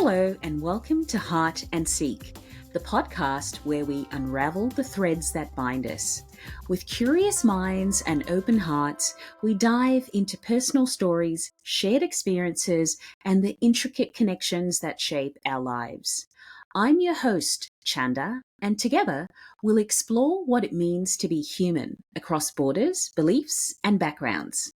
Hello, and welcome to Heart and Seek, the podcast where we unravel the threads that bind us. With curious minds and open hearts, we dive into personal stories, shared experiences, and the intricate connections that shape our lives. I'm your host, Chanda, and together we'll explore what it means to be human across borders, beliefs, and backgrounds.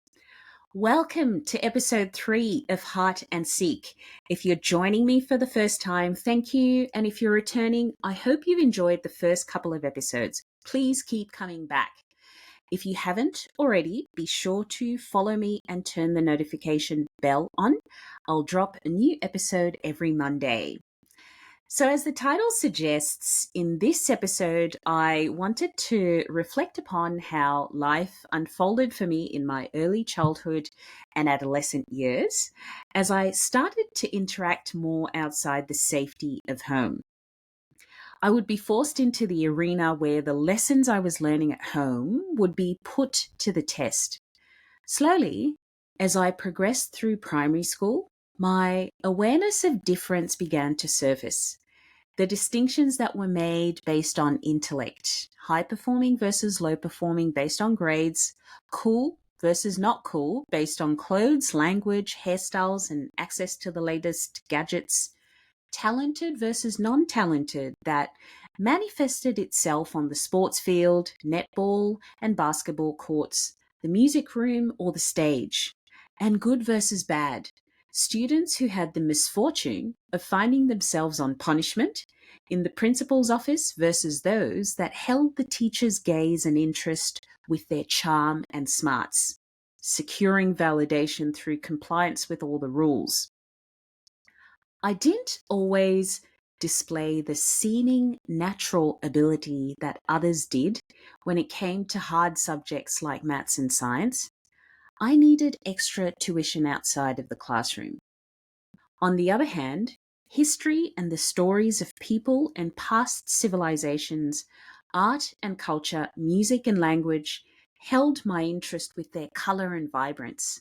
Welcome to episode 3 of Heart and Seek. If you're joining me for the first time, thank you. And if you're returning, I hope you've enjoyed the first couple of episodes. Please keep coming back. If you haven't already, be sure to follow me and turn the notification bell on. I'll drop a new episode every Monday. So, as the title suggests, in this episode, I wanted to reflect upon how life unfolded for me in my early childhood and adolescent years as I started to interact more outside the safety of home. I would be forced into the arena where the lessons I was learning at home would be put to the test. Slowly, as I progressed through primary school, my awareness of difference began to surface. The distinctions that were made based on intellect, high performing versus low performing based on grades, cool versus not cool based on clothes, language, hairstyles, and access to the latest gadgets, talented versus non-talented that manifested itself on the sports field, netball and basketball courts, the music room, or the stage, and good versus bad. Students who had the misfortune of finding themselves on punishment in the principal's office versus those that held the teacher's gaze and interest with their charm and smarts, securing validation through compliance with all the rules. I didn't always display the seeming natural ability that others did when it came to hard subjects like maths and science. I needed extra tuition outside of the classroom. On the other hand, history and the stories of people and past civilizations, art and culture, music and language held my interest with their color and vibrance.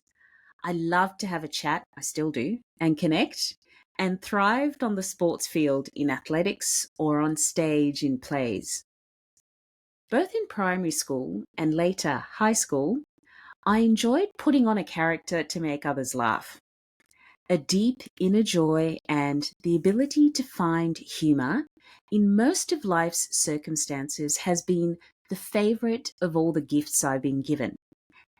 I loved to have a chat, I still do, and connect, and thrived on the sports field in athletics or on stage in plays. Both in primary school and later high school, I enjoyed putting on a character to make others laugh. A deep inner joy and the ability to find humor in most of life's circumstances has been the favorite of all the gifts I've been given,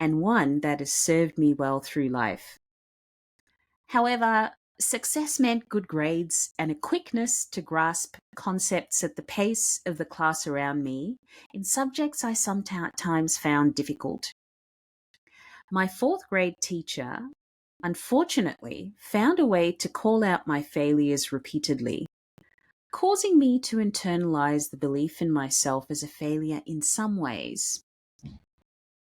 and one that has served me well through life. However, success meant good grades and a quickness to grasp concepts at the pace of the class around me in subjects I sometimes found difficult. My fourth grade teacher, unfortunately, found a way to call out my failures repeatedly, causing me to internalize the belief in myself as a failure in some ways.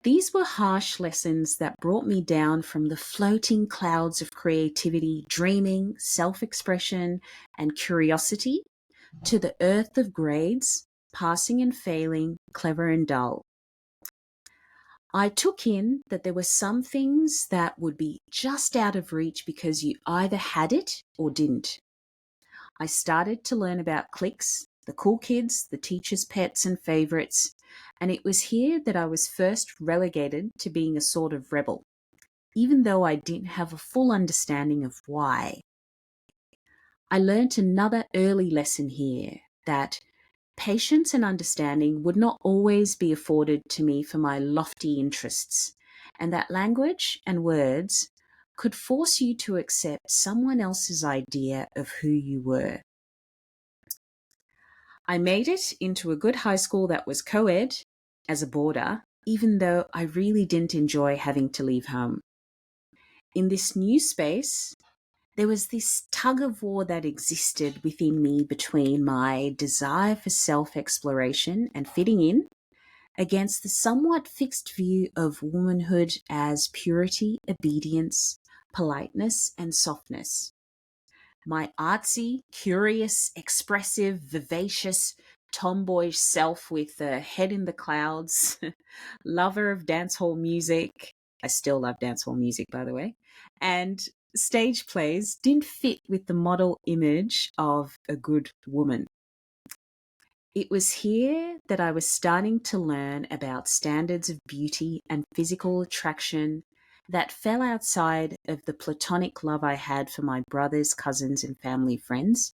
These were harsh lessons that brought me down from the floating clouds of creativity, dreaming, self-expression, and curiosity to the earth of grades, passing and failing, clever and dull. I took in that there were some things that would be just out of reach because you either had it or didn't. I started to learn about cliques, the cool kids, the teachers' pets and favorites, and it was here that I was first relegated to being a sort of rebel, even though I didn't have a full understanding of why. I learnt another early lesson here that patience and understanding would not always be afforded to me for my lofty interests, and that language and words could force you to accept someone else's idea of who you were. I made it into a good high school that was co-ed as a boarder, even though I really didn't enjoy having to leave home. In this new space, there was this tug of war that existed within me between my desire for self-exploration and fitting in against the somewhat fixed view of womanhood as purity, obedience, politeness, and softness. My artsy, curious, expressive, vivacious, tomboyish self with a head in the clouds, lover of dancehall music. I still love dancehall music, by the way. And stage plays didn't fit with the model image of a good woman. It was here that I was starting to learn about standards of beauty and physical attraction that fell outside of the platonic love I had for my brothers, cousins, and family friends,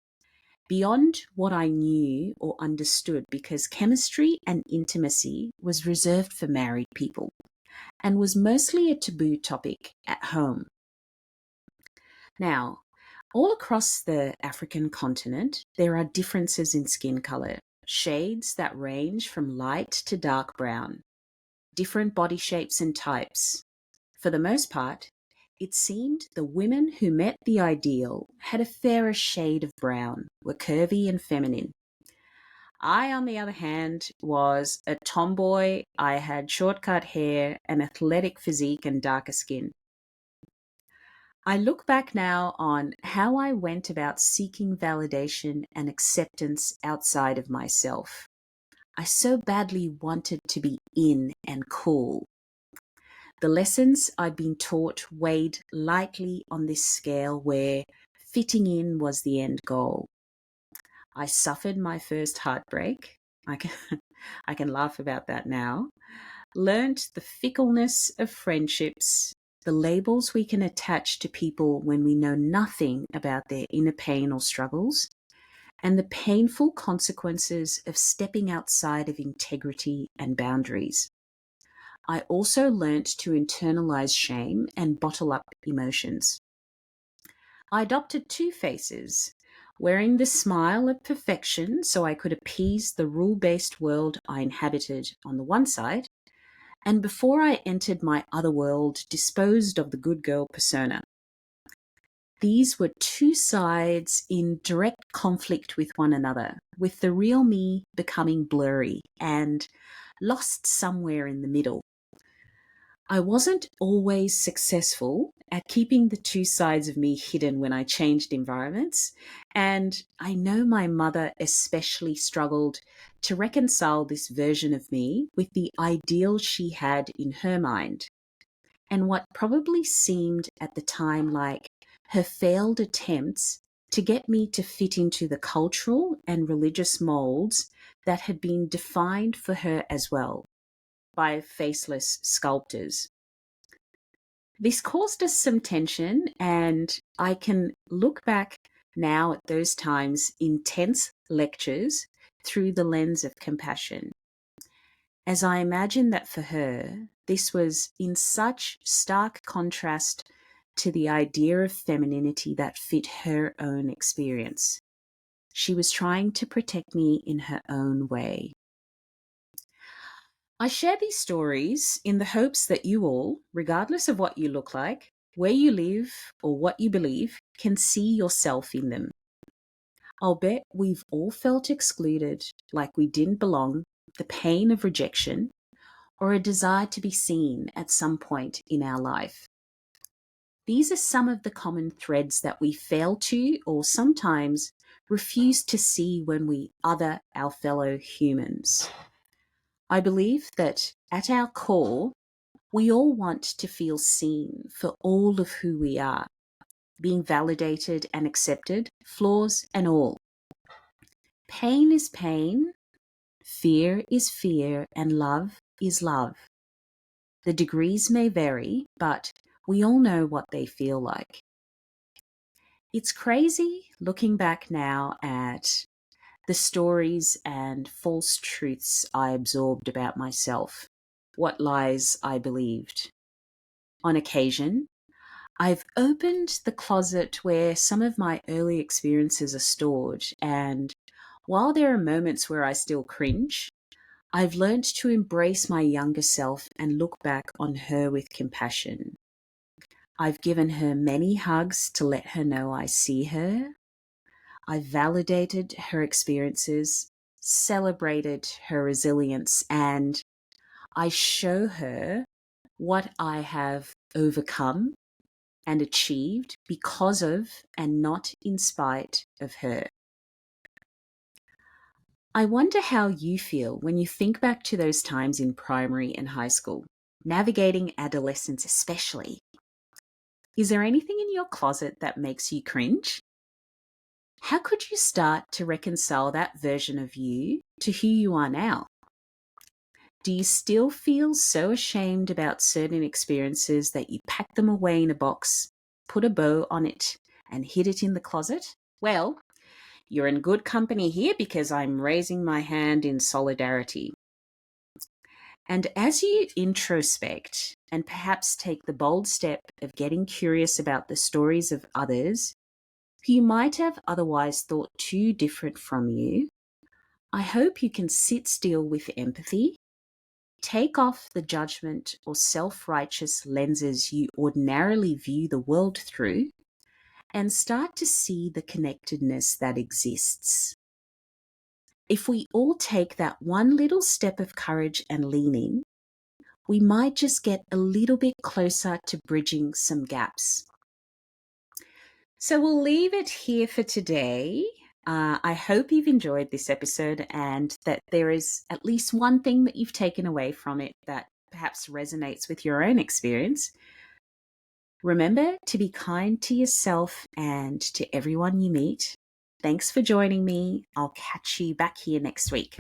beyond what I knew or understood, because chemistry and intimacy was reserved for married people and was mostly a taboo topic at home. Now, all across the African continent, there are differences in skin color, shades that range from light to dark brown, different body shapes and types. For the most part, it seemed the women who met the ideal had a fairer shade of brown, were curvy and feminine. I, on the other hand, was a tomboy. I had short-cut hair, an athletic physique, and darker skin. I look back now on how I went about seeking validation and acceptance outside of myself. I so badly wanted to be in and cool. The lessons I'd been taught weighed lightly on this scale where fitting in was the end goal. I suffered my first heartbreak. I can, I can laugh about that now. Learned the fickleness of friendships, the labels we can attach to people when we know nothing about their inner pain or struggles, and the painful consequences of stepping outside of integrity and boundaries. I also learnt to internalize shame and bottle up emotions. I adopted two faces, wearing the smile of perfection so I could appease the rule-based world I inhabited on the one side, and before I entered my other world, disposed of the good girl persona. These were two sides in direct conflict with one another, with the real me becoming blurry and lost somewhere in the middle. I wasn't always successful at keeping the two sides of me hidden when I changed environments, and I know my mother especially struggled to reconcile this version of me with the ideal she had in her mind, and what probably seemed at the time like her failed attempts to get me to fit into the cultural and religious molds that had been defined for her as well by faceless sculptors. This caused us some tension, and I can look back now at those times intense lectures through the lens of compassion. As I imagine that for her, this was in such stark contrast to the idea of femininity that fit her own experience. She was trying to protect me in her own way. I share these stories in the hopes that you all, regardless of what you look like, where you live, or what you believe, can see yourself in them. I'll bet we've all felt excluded, like we didn't belong, the pain of rejection, or a desire to be seen at some point in our life. These are some of the common threads that we fail to, or sometimes refuse to see when we other our fellow humans. I believe that at our core, we all want to feel seen for all of who we are, being validated and accepted, flaws and all. Pain is pain, fear is fear, and love is love. The degrees may vary, but we all know what they feel like. It's crazy looking back now at the stories and false truths I absorbed about myself, what lies I believed. On occasion, I've opened the closet where some of my early experiences are stored, and while there are moments where I still cringe, I've learnt to embrace my younger self and look back on her with compassion. I've given her many hugs to let her know I see her. I've validated her experiences, celebrated her resilience, and I show her what I have overcome and achieved because of and not in spite of her. I wonder how you feel when you think back to those times in primary and high school, navigating adolescence especially. Is there anything in your closet that makes you cringe? How could you start to reconcile that version of you to who you are now? Do you still feel so ashamed about certain experiences that you pack them away in a box, put a bow on it, and hid it in the closet? Well, you're in good company here because I'm raising my hand in solidarity. And as you introspect and perhaps take the bold step of getting curious about the stories of others who you might have otherwise thought too different from you, I hope you can sit still with empathy, take off the judgment or self righteous lenses you ordinarily view the world through, and start to see the connectedness that exists. If we all take that one little step of courage and lean in, we might just get a little bit closer to bridging some gaps. So we'll leave it here for today. I hope you've enjoyed this episode and that there is at least one thing that you've taken away from it that perhaps resonates with your own experience. Remember to be kind to yourself and to everyone you meet. Thanks for joining me. I'll catch you back here next week.